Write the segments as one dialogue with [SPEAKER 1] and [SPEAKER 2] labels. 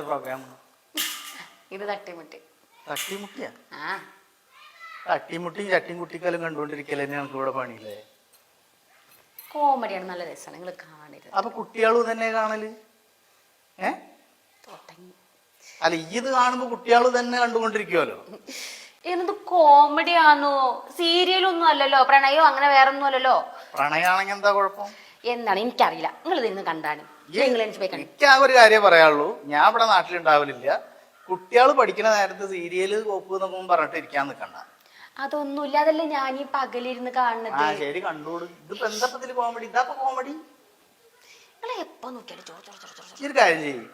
[SPEAKER 1] Programme
[SPEAKER 2] ഇത് തട്ടിമുട്ടി.
[SPEAKER 1] തട്ടിമുട്ടിയാ? തട്ടിമുട്ടിയും ചട്ടിയും കുട്ടിക്കാലും കണ്ടുകൊണ്ടിരിക്കല്ലേ ഞങ്ങൾക്ക് ഇവിടെ പണിയില്ലേ?
[SPEAKER 2] കോമഡിയാണ്, നല്ല രസമാണ്, നിങ്ങൾ കാണരുത്.
[SPEAKER 1] അപ്പൊ കുട്ടികളും തന്നെ കാണല്? അല്ല, ഇത് കാണുമ്പോ കുട്ടികളും തന്നെ കണ്ടുകൊണ്ടിരിക്കുവല്ലോ.
[SPEAKER 2] എന്ത് കോമഡി ആണോ? സീരിയലൊന്നും അല്ലല്ലോ, പ്രണയോ അങ്ങനെ വേറെ ഒന്നും അല്ലല്ലോ.
[SPEAKER 1] പ്രണയാണെങ്കിൽ എന്താ കുഴപ്പം?
[SPEAKER 2] എന്താണ് എനിക്കറിയില്ല, നിങ്ങൾ ഇതിന്ന് കണ്ടാണ്.
[SPEAKER 1] എനിക്ക് ആ ഒരു കാര്യം പറയാനുള്ളൂ, ഞാൻ ഇവിടെ നാട്ടിലുണ്ടാവലില്ല. കുട്ടികൾ പഠിക്കുന്ന നേരത്ത് സീരിയല് കോപ്പ് എന്നൊക്കെ പറഞ്ഞിട്ട് ഇരിക്കാൻ നിൽക്കണ്ട.
[SPEAKER 2] അതൊന്നുമില്ല, അതല്ലേ ഞാൻ ഈ പകലിരുന്ന് കാണുന്നത്.
[SPEAKER 1] ആ ശരി, കണ്ടോളൂ. ഇതിപ്പോ എന്താ കോമഡി? ഇതാപ്പോ കോമഡി.
[SPEAKER 2] എപ്പോ നോക്കിയാലും
[SPEAKER 1] ഒരു കാര്യം ചെയ്യും,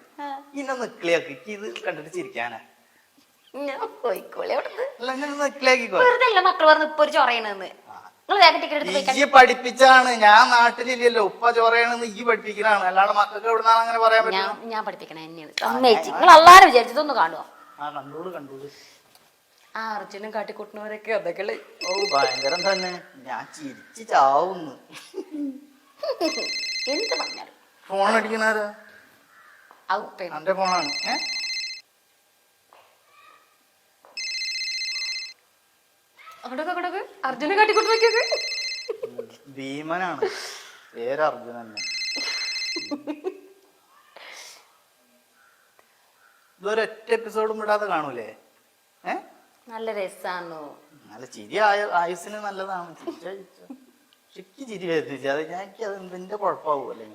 [SPEAKER 1] ഇന്നെ നിക്കളിയാക്കി ഇത് കണ്ടിട്ട് ചിരിക്കാനാ.
[SPEAKER 2] മക്കൾ പറഞ്ഞ് ഇപ്പൊ ഒരു ചൊറയണെന്ന്
[SPEAKER 1] ഈ പഠിപ്പിച്ചാണ്. ഞാൻ നാട്ടിലില്ലല്ലോ, ഉപ്പ ചൊറയണെന്ന് ഈ പഠിപ്പിക്കലാണ്, അല്ലാണ്ട് മക്കൾക്ക് എവിടുന്നാണ് അങ്ങനെ പറയാൻ പറ്റും?
[SPEAKER 2] ഞാൻ പഠിപ്പിക്കണേ നിങ്ങൾ എല്ലാരും വിചാരിച്ചതൊന്ന് കാണുവോ?
[SPEAKER 1] കണ്ടോളൂ കണ്ടോളൂ.
[SPEAKER 2] ആ അർജുനും കാട്ടിക്കൂട്ടുന്നവരൊക്കെ അതൊക്കെ
[SPEAKER 1] ഭയങ്കരം തന്നെ. ഞാൻ ചിരിച്ച് ചാവുന്നു.
[SPEAKER 2] എന്ത് പറഞ്ഞാലും
[SPEAKER 1] ഫോൺ അടിക്കണാരാ? എന്റെ ഫോണാണ്.
[SPEAKER 2] അർജുനെ കാട്ടിക്കൂട്ട് നോക്കിയത്
[SPEAKER 1] ഭീമനാണ്, പേര് അർജുൻ തന്നെ. ഇതൊരൊറ്റ എപ്പിസോഡും വിടാതെ കാണൂലേ?
[SPEAKER 2] നല്ല രസാണോ?
[SPEAKER 1] നല്ല ചിരി ആയുസിന് നല്ലതാണ്. ചിരിക്ക് ചിരി വരുന്നില്ല, അത് ഞാനിക്ക് അത് എന്തിന്റെ കുഴപ്പമാവൂല്ലേ?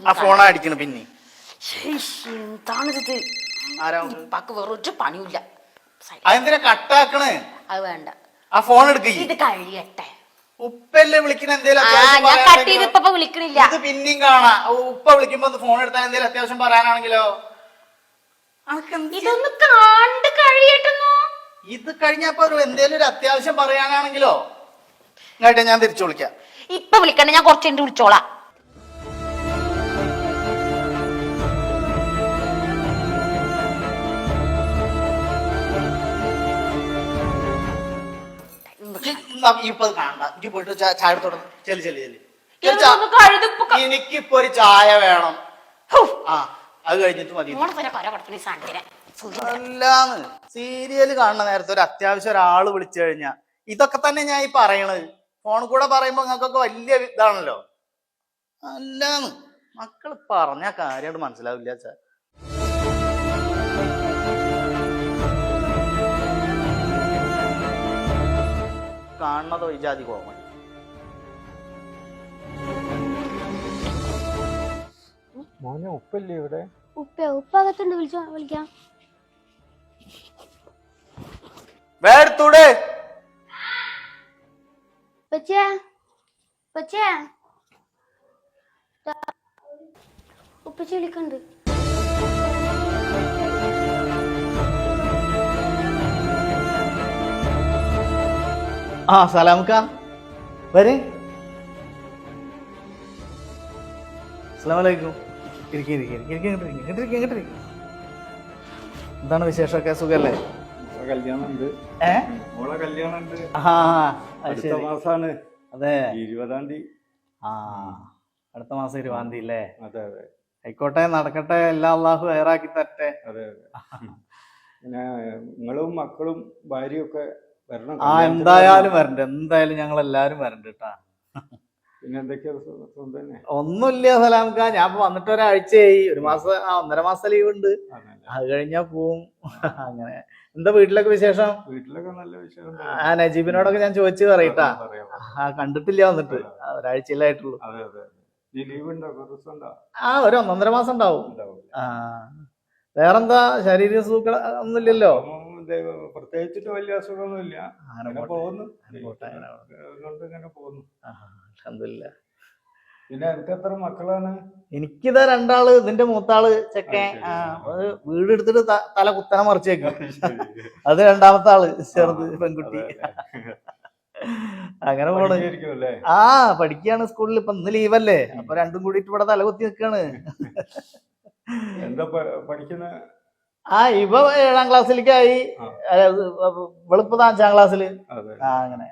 [SPEAKER 1] ആ ഫോണാ അടിക്കണ പിന്നെ.
[SPEAKER 2] എന്താണിത്? വേറൊരു പണിയില്ല.
[SPEAKER 1] അതെന്തിനാ കട്ടാക്കണേ?
[SPEAKER 2] അത് വേണ്ട,
[SPEAKER 1] ആ ഫോൺ എടുക്ക.
[SPEAKER 2] ഇത് കഴിയട്ടെ.
[SPEAKER 1] ഉപ്പല്ലേ വിളിക്കണ? എന്തേലും
[SPEAKER 2] വിളിക്കണില്ല.
[SPEAKER 1] ഇത് പിന്നെയും കാണാ. ഉപ്പ വിളിക്കുമ്പോ ഫോൺ എടുത്താൽ എന്തേലും അത്യാവശ്യം പറയാനാണെങ്കിലോ?
[SPEAKER 2] ഇതൊന്ന് കണ്ട് കഴിയട്ടെന്നോ.
[SPEAKER 1] ഇത് കഴിഞ്ഞപ്പോ എന്തേലും ഒരു അത്യാവശ്യം പറയാനാണെങ്കിലോ? ഇങ്ങോട്ടെ, ഞാൻ തിരിച്ചു വിളിക്കാം.
[SPEAKER 2] ഇപ്പൊ വിളിക്കണ്ട, ഞാൻ കുറച്ച് കഴിഞ്ഞിട്ട് വിളിച്ചോളാം.
[SPEAKER 1] ഇപ്പൊ കാണണ്ട, എനിക്ക് പോയിട്ട് ചായ തുടങ്ങും. ചെല്ലി ചെല്ലി ചെല്ലി. എനിക്കിപ്പോ ഒരു ചായ വേണം. ആ, അത് കഴിഞ്ഞിട്ട് മതി. അല്ലാന്ന് സീരിയല് കാണുന്ന നേരത്തെ ഒരു അത്യാവശ്യം ഒരാള് വിളിച്ചു കഴിഞ്ഞാ ഇതൊക്കെ തന്നെ ഞാൻ ഈ പറയണത്. ഫോണിൽ കൂടെ പറയുമ്പോ നിങ്ങൾക്കൊക്കെ വലിയ ഇതാണല്ലോ. അല്ലാന്ന് മക്കള് പറഞ്ഞ കാര്യമായിട്ട് മനസ്സിലാവില്ല. കാണണതോ ഈ ജാതി കോമഡി.
[SPEAKER 3] മോനെ ഉപ്പല്ലേ ഇവിടെ?
[SPEAKER 4] ഉപ്പകത്തുണ്ട്, വിളിക്കാം.
[SPEAKER 1] വേടത്തൂടെ
[SPEAKER 4] ഉപ്പച്ചി വിളിക്കണ്ട്.
[SPEAKER 1] ആ സലാമുക്ക വരെ. അസ്സലാമലൈക്കും. എന്താണ് വിശേഷമൊക്കെ? സുഖല്ലേ?
[SPEAKER 3] കല്യാണമുണ്ട്. കല്യാണമുണ്ട്. അടുത്ത മാസാണ്.
[SPEAKER 1] അതെ,
[SPEAKER 3] 20-ാം തീയതി.
[SPEAKER 1] ആ, അടുത്ത മാസം 20-ാം തീയതി അല്ലേ?
[SPEAKER 3] അതെ അതെ.
[SPEAKER 1] ആയിക്കോട്ടെ, നടക്കട്ടെ. എല്ലാം അള്ളാഹു ഹൈറാക്കി തരട്ടെ.
[SPEAKER 3] അതെ അതെ. പിന്നെ നിങ്ങളും മക്കളും ഭാര്യയും ഒക്കെ വരണം.
[SPEAKER 1] ആ, എന്തായാലും വരണ്ട്. എന്തായാലും ഞങ്ങൾ എല്ലാരും വരണ്ട് കേട്ടാ.
[SPEAKER 3] പിന്നെ എന്തൊക്കെയാ?
[SPEAKER 1] ഒന്നുമില്ല സലാംക്ക, ഞാൻ ഇപ്പൊ വന്നിട്ട് ഒരാഴ്ചയായി. 1.5 മാസം ലീവ് ഉണ്ട്. അത് കഴിഞ്ഞാ പോവും. അങ്ങനെ. എന്താ വീട്ടിലൊക്കെ വിശേഷം?
[SPEAKER 3] വീട്ടിലൊക്കെ നല്ല വിശേഷം.
[SPEAKER 1] ആ, നജീബിനോടൊക്കെ ഞാൻ ചോദിച്ചു പറയട്ടാ. കണ്ടിട്ടില്ല, വന്നിട്ട് ഒരാഴ്ചയിലായിട്ടുള്ളൂ. ആ, ഒരു 1.5 മാസം ഉണ്ടാവും. ആ, വേറെന്താ? ശരീര സുഖം ഒന്നുമില്ലല്ലോ?
[SPEAKER 3] പ്രത്യേകിച്ചിട്ട് വലിയ അസുഖമൊന്നുമില്ല. പിന്നെ എനിക്ക് എത്ര മക്കളാണ്?
[SPEAKER 1] എനിക്കിതാ 2 ആള്. ഇതിന്റെ മൂത്താള് ചെക്കൻ വീട് എടുത്തിട്ട് തല കുത്തനെ മറിച്ചേക്കും. അത് 2ാമത്തെ ആള് ചെറുത് പെൺകുട്ടി. അങ്ങനെ പോണ്. ആ, പഠിക്കാണ് സ്കൂളിൽ. ഇപ്പൊ ഇന്ന് ലീവല്ലേ, അപ്പൊ രണ്ടും കൂടിയിട്ട് ഇവിടെ തലകുത്തി നിൽക്കാണ്.
[SPEAKER 3] എന്താ പഠിക്കുന്ന?
[SPEAKER 1] ആ ഇവ 7ാം ക്ലാസ്സിലേക്കായി.
[SPEAKER 3] ആ.
[SPEAKER 1] ഇവളിപ്പോ 5ാം ക്ലാസ്സില്.
[SPEAKER 3] അതെ.
[SPEAKER 1] ആ അങ്ങനെ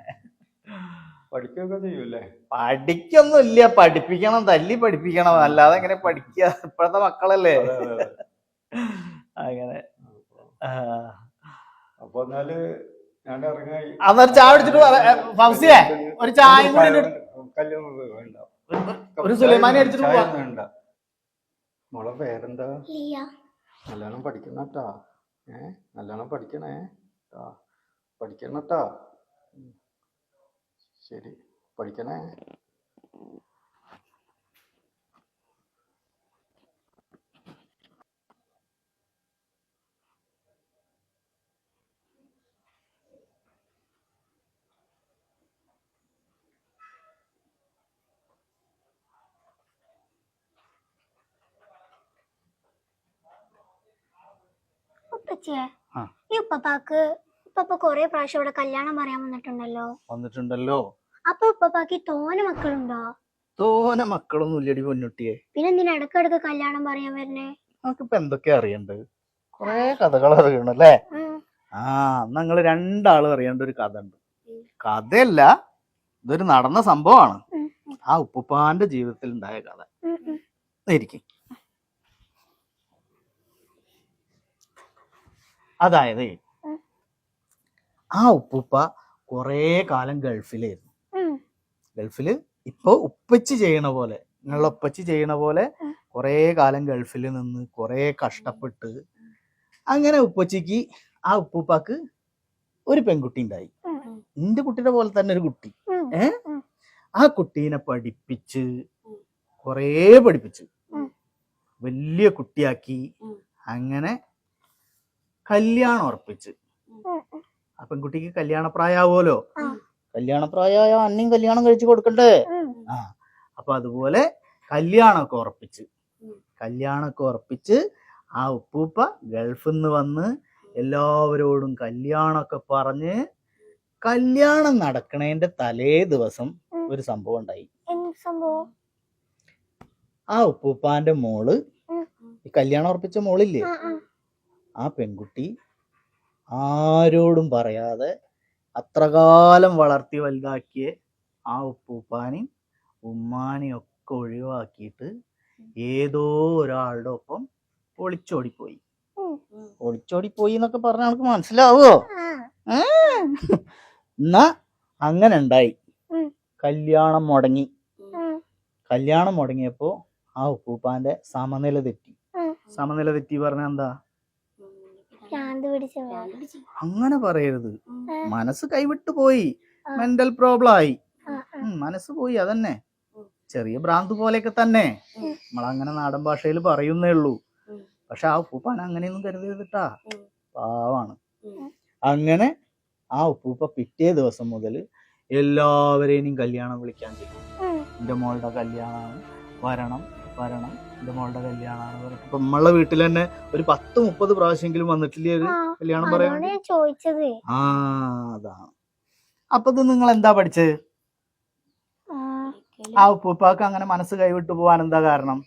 [SPEAKER 3] പഠിക്കുകയൊക്കെ ചെയ്യൂല്ലേ?
[SPEAKER 1] പഠിക്കൊന്നും ഇല്ല, പഠിപ്പിക്കണം, തല്ലി പഠിപ്പിക്കണം, അല്ലാതെ എങ്ങനെ പഠിക്കുക? ഇപ്പോഴത്തെ മക്കളല്ലേ.
[SPEAKER 3] അതെ, അതെ, അതെ.
[SPEAKER 1] അങ്ങനെ
[SPEAKER 3] അപ്പൊ എന്നാല് ഞാൻ ഇറങ്ങായി.
[SPEAKER 1] അന്നൊരു ചായ കുടിച്ചിട്ട് ഫൗസിയെ ഒരു ചായയും കൂടി
[SPEAKER 3] കല്യാണം വേണ്ട,
[SPEAKER 1] ഒരു സുലൈമാനി അടിച്ചിട്ട് പോവാ.
[SPEAKER 3] വേണ്ട. മോളെ പേരെന്താ?
[SPEAKER 4] ലിയ.
[SPEAKER 3] നല്ലോണം പഠിക്കണട്ടാ. നല്ലോണം പഠിക്കണേ. പഠിക്കണട്ടാ. ശരി, പഠിക്കണേ.
[SPEAKER 4] ഉപ്പച്ചിയെ,
[SPEAKER 1] ആ.
[SPEAKER 4] ഈ ഉപ്പ കൊറേ പ്രാവശ്യം ഇവിടെ കല്യാണം പറയാൻ
[SPEAKER 1] വന്നിട്ടുണ്ടല്ലോ.
[SPEAKER 4] അപ്പൊ ഉപ്പക്ക് തോനെ മക്കളുണ്ടോ?
[SPEAKER 1] തോനെ മക്കളൊന്നും ഇല്ലടി പൊന്നുട്ടിയെ.
[SPEAKER 4] പിന്നെ എന്തിനാ ഇടക്കിടക്ക് കല്യാണം പറയാൻ വരുന്നേ?
[SPEAKER 1] നമുക്കിപ്പോ എന്തൊക്കെയാ അറിയണ്ടത്? കൊറേ കഥകൾ അറിയണല്ലേ. ഞങ്ങള് 2 ആളും അറിയേണ്ട ഒരു കഥ ഉണ്ട്. കഥയല്ല, ഇതൊരു നടന്ന സംഭവമാണ്. ആ ഉപ്പുപ്പാന്റെ ജീവിതത്തിൽ ഉണ്ടായ കഥ. ഇരിക്കും. അതായത് ആ ഉപ്പുപ്പ കൊറേ കാലം ഗൾഫിലായിരുന്നു. ഗൾഫില് ഇപ്പൊ ഉപ്പച്ചി ചെയ്യണ പോലെ, നിങ്ങളുടെ ഉപ്പച്ചി ചെയ്യണ പോലെ കൊറേ കാലം ഗൾഫിൽ നിന്ന് കൊറേ കഷ്ടപ്പെട്ട് അങ്ങനെ ഉപ്പച്ചിക്ക് ആ ഉപ്പുപ്പാക്ക് ഒരു പെൺകുട്ടി ഉണ്ടായി. നിന്റെ കുട്ടിയുടെ പോലെ തന്നെ ഒരു കുട്ടി. ആ കുട്ടീനെ പഠിപ്പിച്ച് കൊറേ പഠിപ്പിച്ച് വലിയ കുട്ടിയാക്കി അങ്ങനെ കല്യാണം ഉറപ്പിച്ച്. ആ പെൺകുട്ടിക്ക് കല്യാണപ്രായാവോലോ. കല്യാണപ്രായ അന്നയും കല്യാണം കഴിച്ചു കൊടുക്കണ്ടേ? അപ്പൊ അതുപോലെ കല്യാണമൊക്കെ ഉറപ്പിച്ച് ആ ഉപ്പൂപ്പ ഗൾഫിൽ നിന്ന് വന്ന് എല്ലാവരോടും കല്യാണമൊക്കെ പറഞ്ഞ് കല്യാണം നടക്കണേന്റെ തലേ ദിവസം ഒരു സംഭവം ഉണ്ടായി. ആ ഉപ്പൂപ്പാന്റെ മോള്, ഈ കല്യാണം ഉറപ്പിച്ച മോളില്ലേ, ആ പെൺകുട്ടി ആരോടും പറയാതെ അത്രകാലം വളർത്തി വലുതാക്കിയ ആ ഉപ്പൂപ്പാനെയും ഉമ്മാനെയും ഒക്കെ ഒഴിവാക്കിയിട്ട് ഏതോ ഒരാളുടെ ഒപ്പം ഒളിച്ചോടിപ്പോയി. ഒളിച്ചോടിപ്പോയി എന്നൊക്കെ പറഞ്ഞാൽ നമുക്ക് മനസ്സിലാവോ? എന്നാ അങ്ങനെ ഉണ്ടായി. കല്യാണം മുടങ്ങിയപ്പോ ആ ഉപ്പൂപ്പാന്റെ സമനില തെറ്റി പറഞ്ഞാ എന്താ? അങ്ങനെ പറയരുത്. മനസ്സ് കൈവിട്ടു പോയി, മെന്റൽ പ്രോബ്ലം ആയി, മനസ്സ് പോയി. അതന്നെ, ചെറിയ ഭ്രാന്ത് പോലെയൊക്കെ തന്നെ നമ്മളങ്ങനെ നാടൻ ഭാഷയിൽ പറയുന്നേ ഉള്ളൂ. പക്ഷെ ആ ഉപ്പൂപ്പാൻ അങ്ങനെയൊന്നും കരുതരുതിട്ടാ, പാവാണ്. അങ്ങനെ ആ ഉപ്പൂപ്പ പിറ്റേ ദിവസം മുതൽ എല്ലാവരെയും കല്യാണം വിളിക്കാൻ ചെയ്യും. എന്റെ മോളുടെ കല്യാണമാണ്, വരണം, എന്റെ മോളുടെ കല്യാണമാണ്. ഇപ്പൊ നമ്മളെ വീട്ടിൽ തന്നെ ഒരു 10-30 പ്രാവശ്യമെങ്കിലും വന്നിട്ടില്ലേ ഒരു കല്യാണം പറയാൻ? അതാണ്. അപ്പൊ ഇത് നിങ്ങൾ എന്താ പഠിച്ചത്? ആ ഉപ്പൂപ്പാക്ക് അങ്ങനെ മനസ്സ് കൈവിട്ടു പോവാൻ എന്താ കാരണം?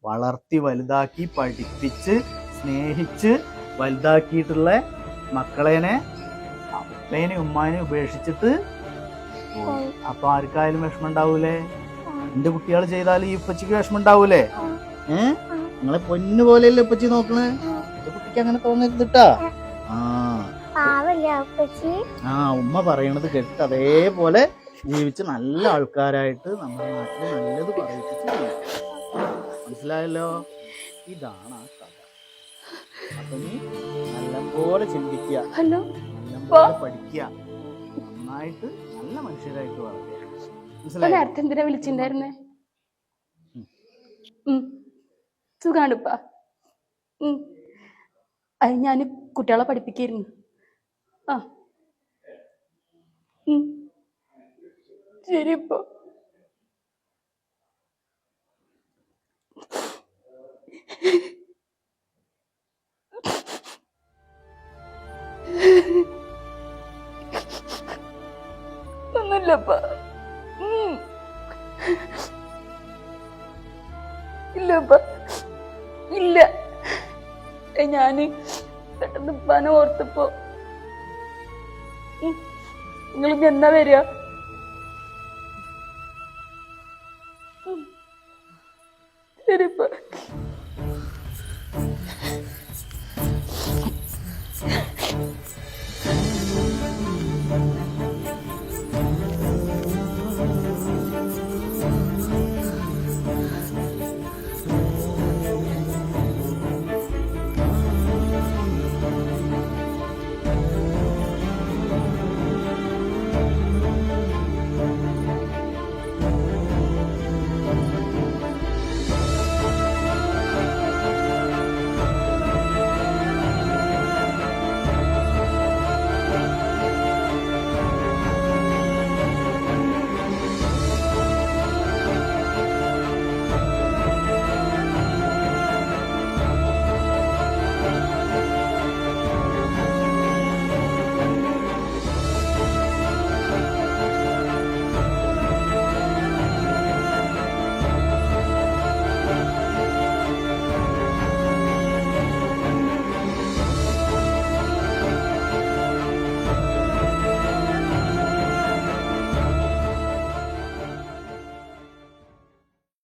[SPEAKER 1] വളർത്തി വലുതാക്കി പഠിപ്പിച്ച് സ്നേഹിച്ച് വലുതാക്കിയിട്ടുള്ള മക്കളേനെ അപ്പേനെ ഉമ്മാനെ ഉപേക്ഷിച്ചിട്ട് അപ്പൊ ആർക്കായാലും വിഷമം ഉണ്ടാവൂലേ? എന്റെ കുട്ടികൾ ചെയ്താലും ഈ ഉപ്പച്ചിക്ക് വിഷമം ഉണ്ടാവൂലേ? നിങ്ങളെ പൊന്നു പോലെയല്ലേ ഉപ്പച്ചി നോക്കണേ? എന്റെ കുട്ടിക്ക് അങ്ങനെ തോന്നരുതിട്ടാ. ഉമ്മ പറയണത് കേട്ടിട്ട് അതേപോലെ ജീവിച്ച് നല്ല ആൾക്കാരായിട്ട് നമ്മുടെ നാട്ടിൽ നല്ലത് പറയിപ്പിച്ച് മനസ്സിലായല്ലോ? ഇതാണ് ആ കഥ. അപ്പൊ നീ നല്ലപോലെ ചിന്തിക്കുക, നല്ലപോലെ പഠിക്കുക, നന്നായിട്ട് നല്ല മനുഷ്യരായിട്ട് വളരുക.
[SPEAKER 5] നേരത്തെ എന്തിനാ വിളിച്ചിട്ടുണ്ടായിരുന്നേ? സുഖാണിപ്പ. അത് ഞാൻ കുട്ടികളെ പഠിപ്പിക്കായിരുന്നു. ശരിപ്പോ. ഒന്നുമില്ലപ്പ. ഇല്ലപ്പ. ഇല്ല. ഞാന് പെട്ടെന്ന് ഉപ്പാനെ ഓർത്തപ്പോ നിങ്ങൾ എന്നാ വരിക? ശരിപ്പ.